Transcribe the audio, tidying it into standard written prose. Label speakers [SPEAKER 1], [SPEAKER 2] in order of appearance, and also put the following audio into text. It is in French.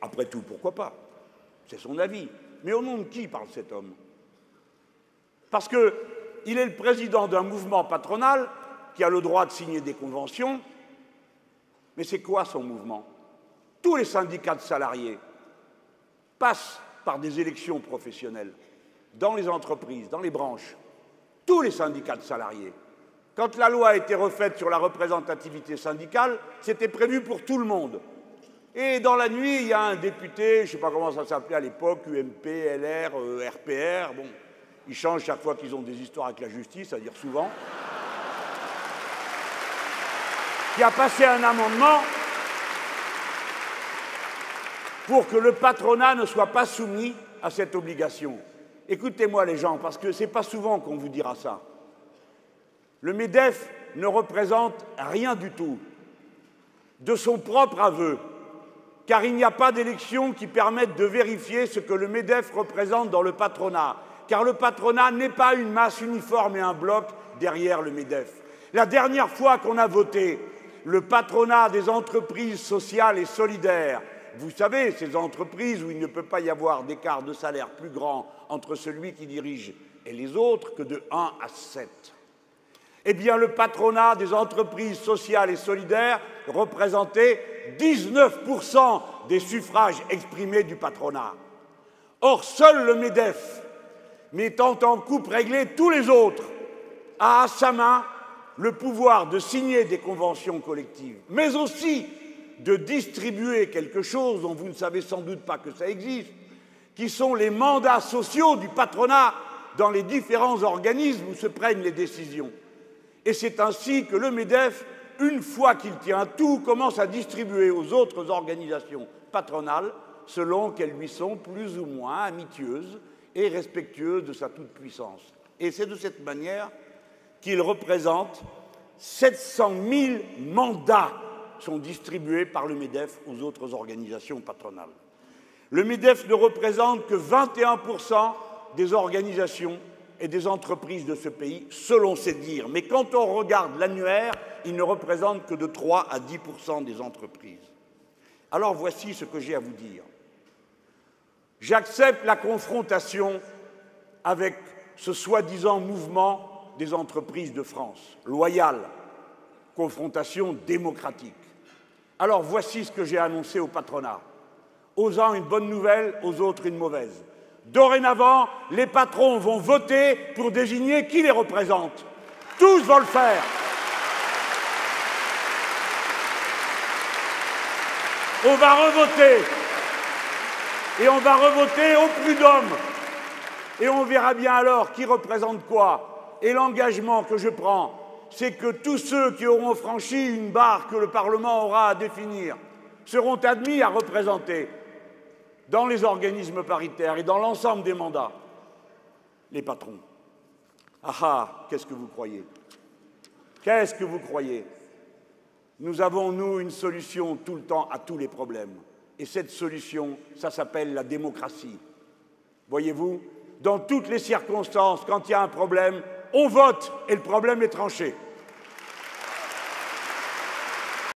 [SPEAKER 1] Après tout, pourquoi pas? C'est son avis. Mais au nom de qui parle cet homme? Parce qu'il est le président d'un mouvement patronal qui a le droit de signer des conventions. Mais c'est quoi son mouvement? Tous les syndicats de salariés passent par des élections professionnelles dans les entreprises, dans les branches. Tous les syndicats de salariés. Quand la loi a été refaite sur la représentativité syndicale, c'était prévu pour tout le monde. Et dans la nuit, il y a un député, je ne sais pas comment ça s'appelait à l'époque, UMP, LR, RPR, bon, ils changent chaque fois qu'ils ont des histoires avec la justice, c'est-à-dire souvent, qui a passé un amendement pour que le patronat ne soit pas soumis à cette obligation. Écoutez-moi les gens, parce que ce n'est pas souvent qu'on vous dira ça. Le MEDEF ne représente rien du tout de son propre aveu, car il n'y a pas d'élection qui permette de vérifier ce que le MEDEF représente dans le patronat, car le patronat n'est pas une masse uniforme et un bloc derrière le MEDEF. La dernière fois qu'on a voté le patronat des entreprises sociales et solidaires, vous savez, ces entreprises où il ne peut pas y avoir d'écart de salaire plus grand entre celui qui dirige et les autres que de 1 à 7. Eh bien, le patronat des entreprises sociales et solidaires représentait 19% des suffrages exprimés du patronat. Or, seul le MEDEF, mettant en coupe réglée tous les autres, a à sa main le pouvoir de signer des conventions collectives, mais aussi de distribuer quelque chose dont vous ne savez sans doute pas que ça existe, qui sont les mandats sociaux du patronat dans les différents organismes où se prennent les décisions. Et c'est ainsi que le MEDEF, une fois qu'il tient tout, commence à distribuer aux autres organisations patronales selon qu'elles lui sont plus ou moins amitieuses et respectueuses de sa toute-puissance. Et c'est de cette manière qu'il représente 700 000 mandats sont distribués par le MEDEF aux autres organisations patronales. Le MEDEF ne représente que 21% des organisations et des entreprises de ce pays, selon ses dires. Mais quand on regarde l'annuaire, il ne représente que de 3 à 10% des entreprises. Alors voici ce que j'ai à vous dire. J'accepte la confrontation avec ce soi-disant mouvement des entreprises de France, loyal, confrontation démocratique. Alors voici ce que j'ai annoncé au patronat. Aux uns une bonne nouvelle, aux autres une mauvaise. Dorénavant, les patrons vont voter pour désigner qui les représente. Tous vont le faire. On va revoter. Et on va revoter au prud'homme. Et on verra bien alors qui représente quoi. Et l'engagement que je prends, c'est que tous ceux qui auront franchi une barre que le Parlement aura à définir seront admis à représenter dans les organismes paritaires et dans l'ensemble des mandats les patrons. Ah ah, qu'est-ce que vous croyez? Qu'est-ce que vous croyez? Nous avons, nous, une solution tout le temps à tous les problèmes. Et cette solution, ça s'appelle la démocratie. Voyez-vous, dans toutes les circonstances, quand il y a un problème, on vote et le problème est tranché.